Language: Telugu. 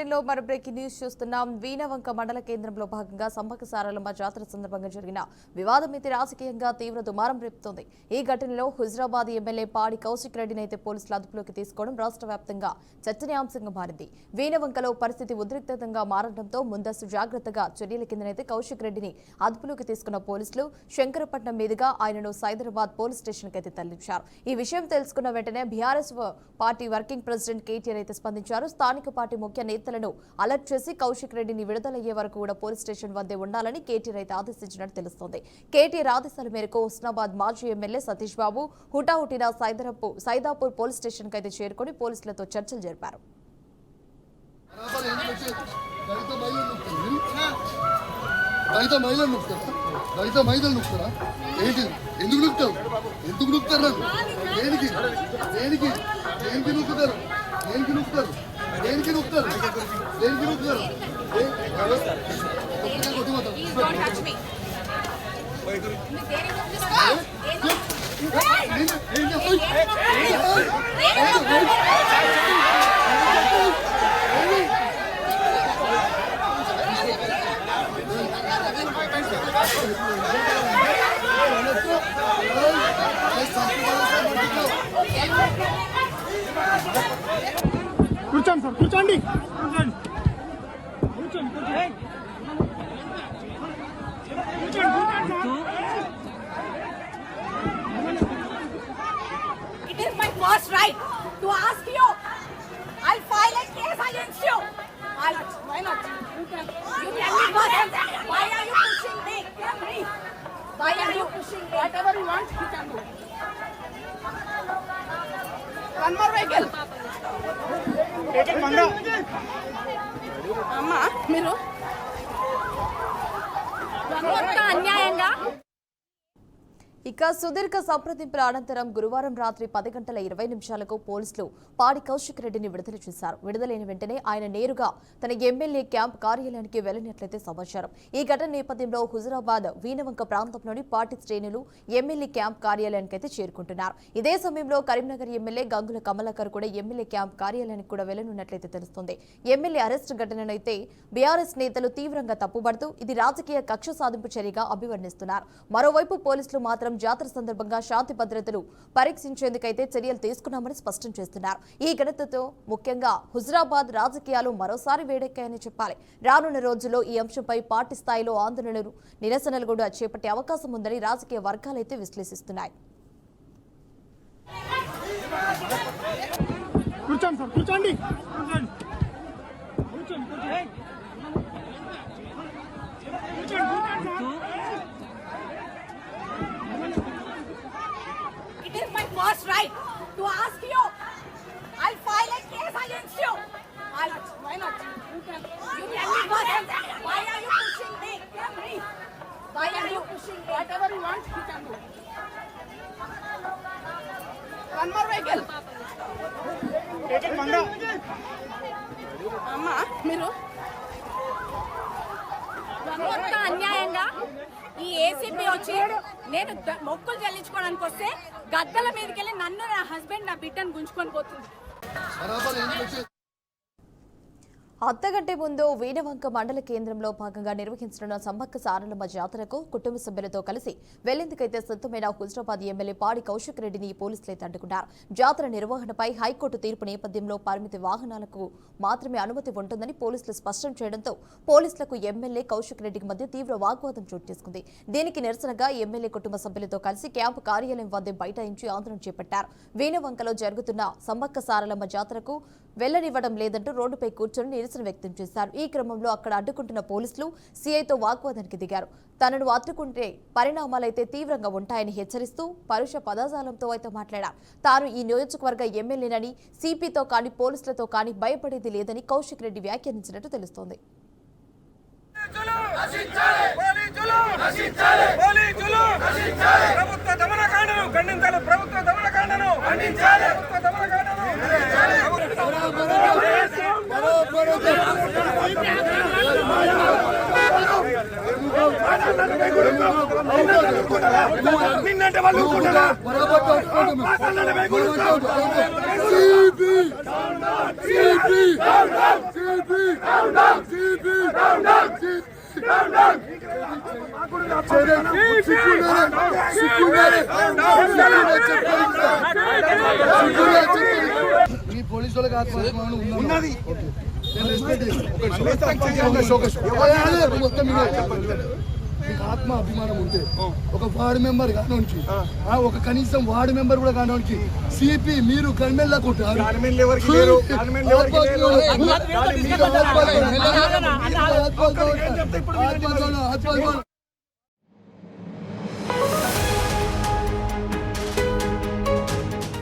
బులెటిన్లో మరో బ్రేకింగ్ న్యూస్ చూస్తున్నాం. వీణవంక మండల కేంద్రంలో భాగంగా సమ్మక్క సారలమ్మ జాతర సందర్భంగా జరిగిన వివాదం అయితే రాజకీయంగా తీవ్ర దుమారం రేపుతోంది. ఈ ఘటనలో హుజరాబాద్ ఎమ్మెల్యే పాడి కౌశిక్ రెడ్డిని అయితే పోలీసులు అదుపులోకి తీసుకోవడం రాష్ట్ర వ్యాప్తంగా చర్చనీయాంశంగా మారింది. వీణవంకలో పరిస్థితి ఉద్రిక్తంగా మారడంతో ముందస్తు జాగ్రత్తగా చర్యల కిందనైతే కౌశిక్ రెడ్డిని అదుపులోకి తీసుకున్న పోలీసులు శంకరపట్నం మీదుగా ఆయనను సైదరాబాద్ పోలీస్ స్టేషన్కి అయితే తరలించారు. ఈ విషయం తెలుసుకున్న వెంటనే BRS party working president KTR అయితే స్పందించారు. స్థానిక పార్టీ ముఖ్య నేతలను అలర్ట్ చేసి కౌశిక్ రెడ్డిని విడుదలయ్యే వరకు కూడా పోలీస్ స్టేషన్ వద్దే ఉండాలని కేటీఆర్ అయితే ఆదేశించినట్టు తెలుస్తోంది. కేటీఆర్ ఆదేశాల మేరకు హుస్నాబాద్ మాజీ ఎమ్మెల్యే సతీష్ బాబు హుటాహుటిన సైదాపూర్ పోలీస్ స్టేషన్ కి అయితే చేరుకుని పోలీసులతో చర్చలు జరిపారు. కూర్చోండి సార్, కూర్చోండి. It is my first right to ask you. I'll file a case against you. Why not? You tell me first. Why are you pushing me? Tell me. Why are you pushing me? Whatever you want, you can do. One more vehicle. అమ్మా మీరు అన్యాయంగా ఇక సుదీర్ఘ సంప్రదింపుల అనంతరం గురువారం రాత్రి 10 గంటల 20 నిమిషాలకు పోలీసులు పాడి కౌశిక్ రెడ్డిని విడుదల చేశారు. విడుదలైన వెంటనే ఆయన నేరుగా తన ఎమ్మెల్యే క్యాంప్ కార్యాలయానికి వెళ్లినట్లయితే సమాచారం. ఈ ఘటన నేపథ్యంలో హుజరాబాద్ వీణవంక ప్రాంతంలోని పార్టీ శ్రేణులు ఎమ్మెల్యే క్యాంప్ కార్యాలయానికి అయితే చేరుకుంటున్నారు. ఇదే సమయంలో కరీంనగర్ ఎమ్మెల్యే గంగుల కమలాకర్ కూడా ఎమ్మెల్యే క్యాంప్ కార్యాలయానికి కూడా వెళ్లనున్నట్లయితే తెలుస్తోంది. ఎమ్మెల్యే అరెస్ట్ ఘటననైతే బీఆర్ఎస్ నేతలు తీవ్రంగా తప్పుబడుతూ ఇది రాజకీయ కక్ష సాధింపు చర్యగా అభివర్ణిస్తున్నారు. మరోవైపు పోలీసులు మాత్రం జాతర సందర్భంగా శాంతి భద్రతలు పరీక్షించేందుకైతే చర్యలు తీసుకున్నామని స్పష్టం చేస్తున్నారు. ఈ ఘటనతో ముఖ్యంగా హుజరాబాద్ రాజకీయాలు మరోసారి వేడెక్కాయని చెప్పాలి. రానున్న రోజుల్లో ఈ అంశంపై పార్టీ స్థాయిలో ఆందోళనలు నిరసనలు కూడా చేపట్టే అవకాశం ఉందని రాజకీయ వర్గాలైతే విశ్లేషిస్తున్నాయి. కూర్చోండి సార్, కూర్చోండి. It is my first right to ask you. I'll file a case against you. Why not? You tell me first. Why are you pushing me? Tell me. Why are you pushing me? Whatever you want, you can do. One more vehicle. అమ్మా మీరు అన్యాయంగా ఈ ఏసీపీ వచ్చి నేను మొక్కులు చెల్లించుకోవడానికి వస్తే గద్దల మీదకి వెళ్ళి నన్ను నా హస్బెండ్ నా బిడ్డను గుంజుకొని పోతుంది. అర్ధగంట ముందు వీణవంక మండల కేంద్రంలో భాగంగా నిర్వహించనున్న సమ్మక్క సారలమ్మ జాతరకు కుటుంబ సభ్యులతో కలిసి వెళ్లేందుకైతే సిద్ధమైన హుజరాబాద్ ఎమ్మెల్యే పాడి కౌశిక్ రెడ్డిని పోలీసులైతే అడ్డుకున్నారు. జాతర నిర్వహణపై హైకోర్టు తీర్పు నేపథ్యంలో పరిమితి వాహనాలకు మాత్రమే అనుమతి ఉంటుందని పోలీసులు స్పష్టం చేయడంతో పోలీసులకు ఎమ్మెల్యే కౌశిక్ రెడ్డికి మధ్య తీవ్ర వాగ్వాదం చోటు చేసుకుంది. దీనికి నిరసనగా ఎమ్మెల్యే కుటుంబ సభ్యులతో కలిసి క్యాంపు కార్యాలయం వద్దే బైఠాయించి ఆందోళన చేపట్టారు. వీణవంకలో జరుగుతున్న సమ్మక్క సారలమ్మ జాతరకు వెళ్లనివ్వడం లేదంటూ రోడ్డుపై కూర్చొని నిరసన వ్యక్తం చేశారు. ఈ క్రమంలో అక్కడ అడ్డుకుంటున్న పోలీసులు సీఐతో వాగ్వాదానికి దిగారు. తనను అడ్డుకుంటే పరిణామాలైతే తీవ్రంగా ఉంటాయని హెచ్చరిస్తూ పరుష పదజాలంతో అయితే మాట్లాడారు. తాను ఈ నియోజకవర్గ ఎమ్మెల్యేనని సిపితో కానీ పోలీసులతో కానీ భయపడేది లేదని కౌశిక్ రెడ్డి వ్యాఖ్యానించినట్టు తెలుస్తోంది. నిన్నంటే వాళ్ళు మీ పోలీసు వాళ్ళకి ఆత్మాభిమానం ఉన్నది. మీకు ఆత్మ అభిమానం ఉంటే ఒక వార్డు మెంబర్ కానోనికి ఒక కనీసం వార్డు మెంబర్ కూడా కానోనికి సిపి మీరు గన్మెల్లా కొట్టారు. ఆత్మ